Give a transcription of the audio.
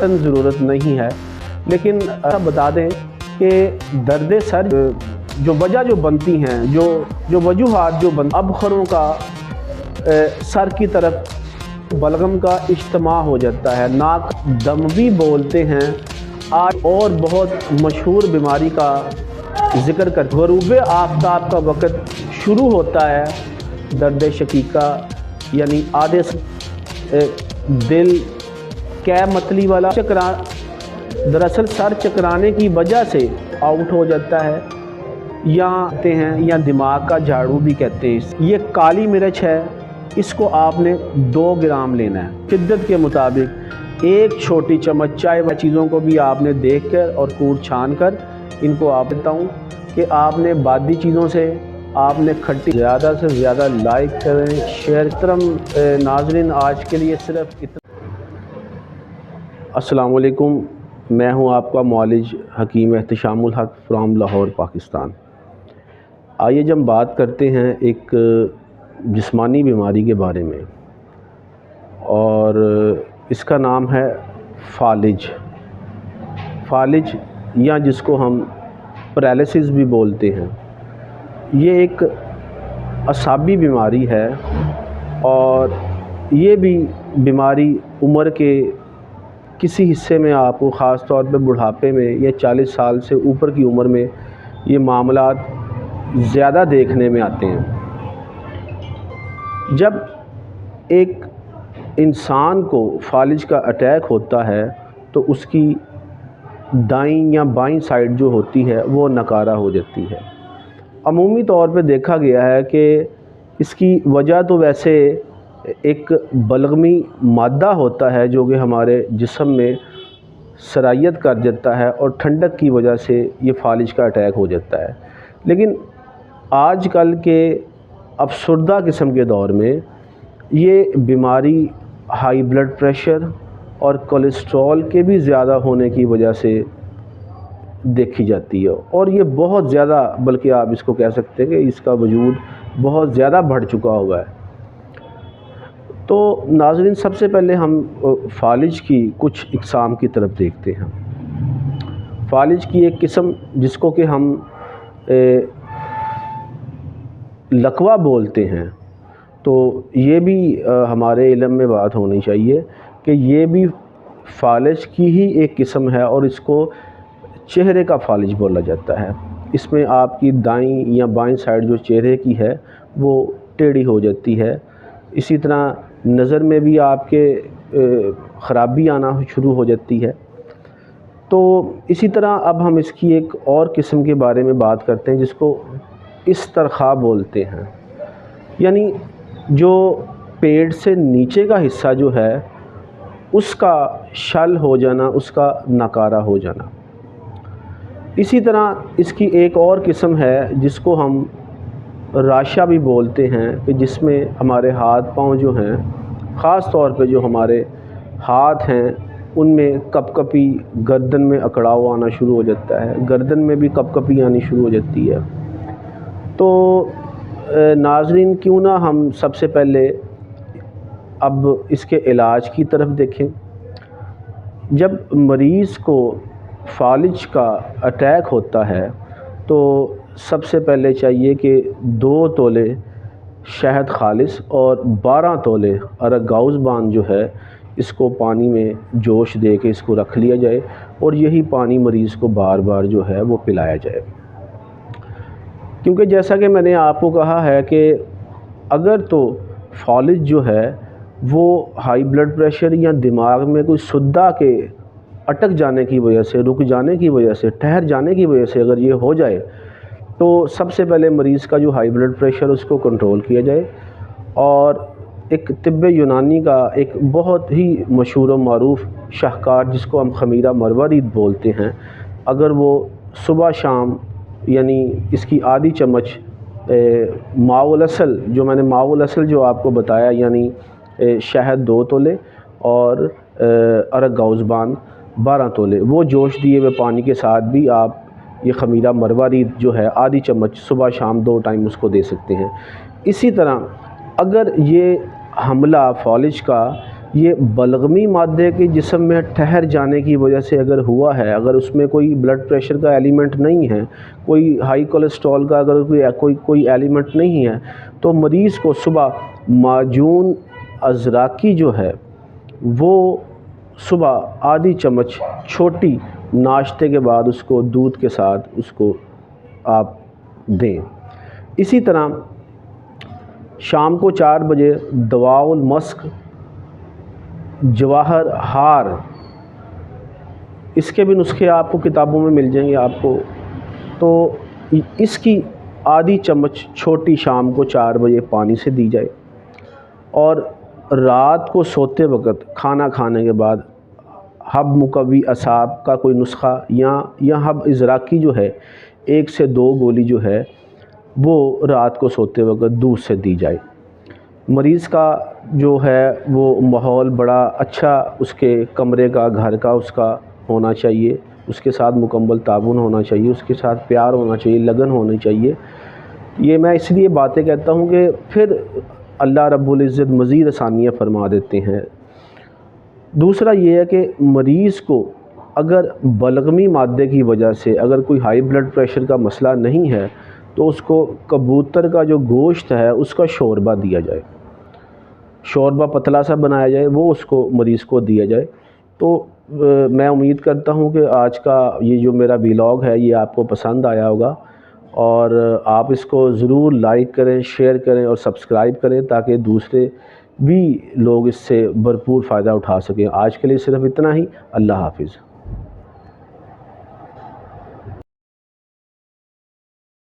ضرورت نہیں ہے، لیکن بتا دیں کہ درد سر جو وجہ جو بنتی ہیں، جو وجوہات جو ابخروں کا سر کی طرف بلغم کا اجتماع ہو جاتا ہے، ناک دم بھی بولتے ہیں۔ آج اور بہت مشہور بیماری کا ذکر کر، غروب آفتاب کا وقت شروع ہوتا ہے درد شقیقہ، یعنی آدھے دل کی متلی والا دراصل سر چکرانے کی وجہ سے آؤٹ ہو جاتا ہے، یا دماغ کا جھاڑو بھی کہتے ہیں۔ یہ کالی مرچ ہے، اس کو آپ نے 2 گرام لینا ہے، شدت کے مطابق 1 چھوٹی چمچ چائے و چیزوں کو بھی آپ نے دیکھ کر اور کوٹ چھان کر ان کو آپ دیتا ہوں کہ آپ نے بادی چیزوں سے آپ نے کھٹی زیادہ سے زیادہ لائک کریں، شیئر کریں۔ ناظرین آج کے لیے صرف اتنا۔ السلام علیکم، میں ہوں آپ کا معالج حکیم احتشام الحق فرام لاہور، پاکستان۔ آئیے جب بات کرتے ہیں ایک جسمانی بیماری کے بارے میں، اور اس کا نام ہے فالج یا جس کو ہم پیرالسس بھی بولتے ہیں۔ یہ ایک اعصابی بیماری ہے، اور یہ بھی بیماری عمر کے کسی حصے میں آپ کو خاص طور پہ بڑھاپے میں یا 40 سال سے اوپر کی عمر میں یہ معاملات زیادہ دیکھنے میں آتے ہیں۔ جب ایک انسان کو فالج کا اٹیک ہوتا ہے تو اس کی دائیں یا بائیں سائڈ جو ہوتی ہے وہ ناکارہ ہو جاتی ہے۔ عمومی طور پہ دیکھا گیا ہے کہ اس کی وجہ تو ویسے ایک بلغمی مادہ ہوتا ہے جو کہ ہمارے جسم میں سرایت کر جاتا ہے، اور ٹھنڈک کی وجہ سے یہ فالج کا اٹیک ہو جاتا ہے۔ لیکن آج کل کے افسردہ قسم کے دور میں یہ بیماری ہائی بلڈ پریشر اور کولیسٹرول کے بھی زیادہ ہونے کی وجہ سے دیکھی جاتی ہے، اور یہ بہت زیادہ، بلکہ آپ اس کو کہہ سکتے ہیں کہ اس کا وجود بہت زیادہ بڑھ چکا ہوا ہے۔ تو ناظرین سب سے پہلے ہم فالج کی کچھ اقسام کی طرف دیکھتے ہیں۔ فالج کی ایک قسم جس کو کہ ہم لقوہ بولتے ہیں، تو یہ بھی ہمارے علم میں بات ہونی چاہیے کہ یہ بھی فالج کی ہی ایک قسم ہے، اور اس کو چہرے کا فالج بولا جاتا ہے۔ اس میں آپ کی دائیں یا بائیں سائڈ جو چہرے کی ہے وہ ٹیڑھی ہو جاتی ہے۔ اسی طرح نظر میں بھی آپ کے خرابی آنا شروع ہو جاتی ہے۔ تو اسی طرح اب ہم اس کی ایک اور قسم کے بارے میں بات کرتے ہیں جس کو استرخاء بولتے ہیں، یعنی جو پیٹ سے نیچے کا حصہ جو ہے اس کا شل ہو جانا، اس کا ناکارہ ہو جانا۔ اسی طرح اس کی ایک اور قسم ہے جس کو ہم راشا بھی بولتے ہیں، کہ جس میں ہمارے ہاتھ پاؤں جو ہیں، خاص طور پہ جو ہمارے ہاتھ ہیں ان میں کپ کپی، گردن میں اکڑاؤ آنا شروع ہو جاتا ہے، گردن میں بھی کپ کپی آنی شروع ہو جاتی ہے۔ تو ناظرین کیوں نہ ہم سب سے پہلے اب اس کے علاج کی طرف دیکھیں۔ جب مریض کو فالج کا اٹیک ہوتا ہے تو سب سے پہلے چاہیے کہ 2 تولے شہد خالص اور 12 تولے ارگ گاؤزبان جو ہے اس کو پانی میں جوش دے کے اس کو رکھ لیا جائے، اور یہی پانی مریض کو بار بار جو ہے وہ پلایا جائے۔ کیونکہ جیسا کہ میں نے آپ کو کہا ہے کہ اگر تو فالج جو ہے وہ ہائی بلڈ پریشر یا دماغ میں کوئی سدہ کے اٹک جانے کی وجہ سے، رک جانے کی وجہ سے، ٹھہر جانے کی وجہ سے اگر یہ ہو جائے تو سب سے پہلے مریض کا جو ہائی بلڈ پریشر اس کو کنٹرول کیا جائے، اور ایک طب یونانی کا ایک بہت ہی مشہور و معروف شاہکار جس کو ہم خمیرہ مروارید بولتے ہیں، اگر وہ صبح شام یعنی اس کی آدھی چمچ ماء الاصل، جو میں نے ماء الاصل جو آپ کو بتایا، یعنی شہد 2 تولے اور ارگ گاؤزبان 12 تولے، وہ جوش دیے ہوئے پانی کے ساتھ بھی آپ یہ خمیرہ مروارید جو ہے آدھی چمچ صبح شام 2 ٹائم اس کو دے سکتے ہیں۔ اسی طرح اگر یہ حملہ فالج کا یہ بلغمی مادے کے جسم میں ٹھہر جانے کی وجہ سے اگر ہوا ہے، اگر اس میں کوئی بلڈ پریشر کا ایلیمنٹ نہیں ہے، کوئی ہائی کولیسٹرول کا اگر کوئی ایلیمنٹ نہیں ہے، تو مریض کو صبح معجون ازراقی جو ہے وہ صبح آدھی چمچ چھوٹی ناشتے کے بعد اس کو دودھ کے ساتھ اس کو آپ دیں۔ اسی طرح شام کو 4 بجے دواء المسک جواہر ہار، اس کے بھی نسخے آپ کو کتابوں میں مل جائیں گے آپ کو، تو اس کی آدھی چمچ چھوٹی شام کو 4 بجے پانی سے دی جائے، اور رات کو سوتے وقت کھانا کھانے کے بعد حب مقوی اعصاب کا کوئی نسخہ یا حب ازراقی جو ہے 1 سے 2 گولی جو ہے وہ رات کو سوتے وقت دودھ سے دی جائے۔ مریض کا جو ہے وہ ماحول بڑا اچھا، اس کے کمرے کا، گھر کا اس کا ہونا چاہیے، اس کے ساتھ مکمل تعاون ہونا چاہیے، اس کے ساتھ پیار ہونا چاہیے، لگن ہونی چاہیے۔ یہ میں اس لیے باتیں کہتا ہوں کہ پھر اللہ رب العزت مزید آسانیاں فرما دیتے ہیں۔ دوسرا یہ ہے کہ مریض کو اگر بلغمی مادے کی وجہ سے اگر کوئی ہائی بلڈ پریشر کا مسئلہ نہیں ہے تو اس کو کبوتر کا جو گوشت ہے اس کا شوربہ دیا جائے، شوربہ پتلا سا بنایا جائے، وہ اس کو مریض کو دیا جائے۔ تو میں امید کرتا ہوں کہ آج کا یہ جو میرا ویلاگ ہے یہ آپ کو پسند آیا ہوگا، اور آپ اس کو ضرور لائک کریں، شیئر کریں اور سبسکرائب کریں تاکہ دوسرے بھی لوگ اس سے بھرپور فائدہ اٹھا سکیں۔ آج کے لیے صرف اتنا ہی۔ اللہ حافظ۔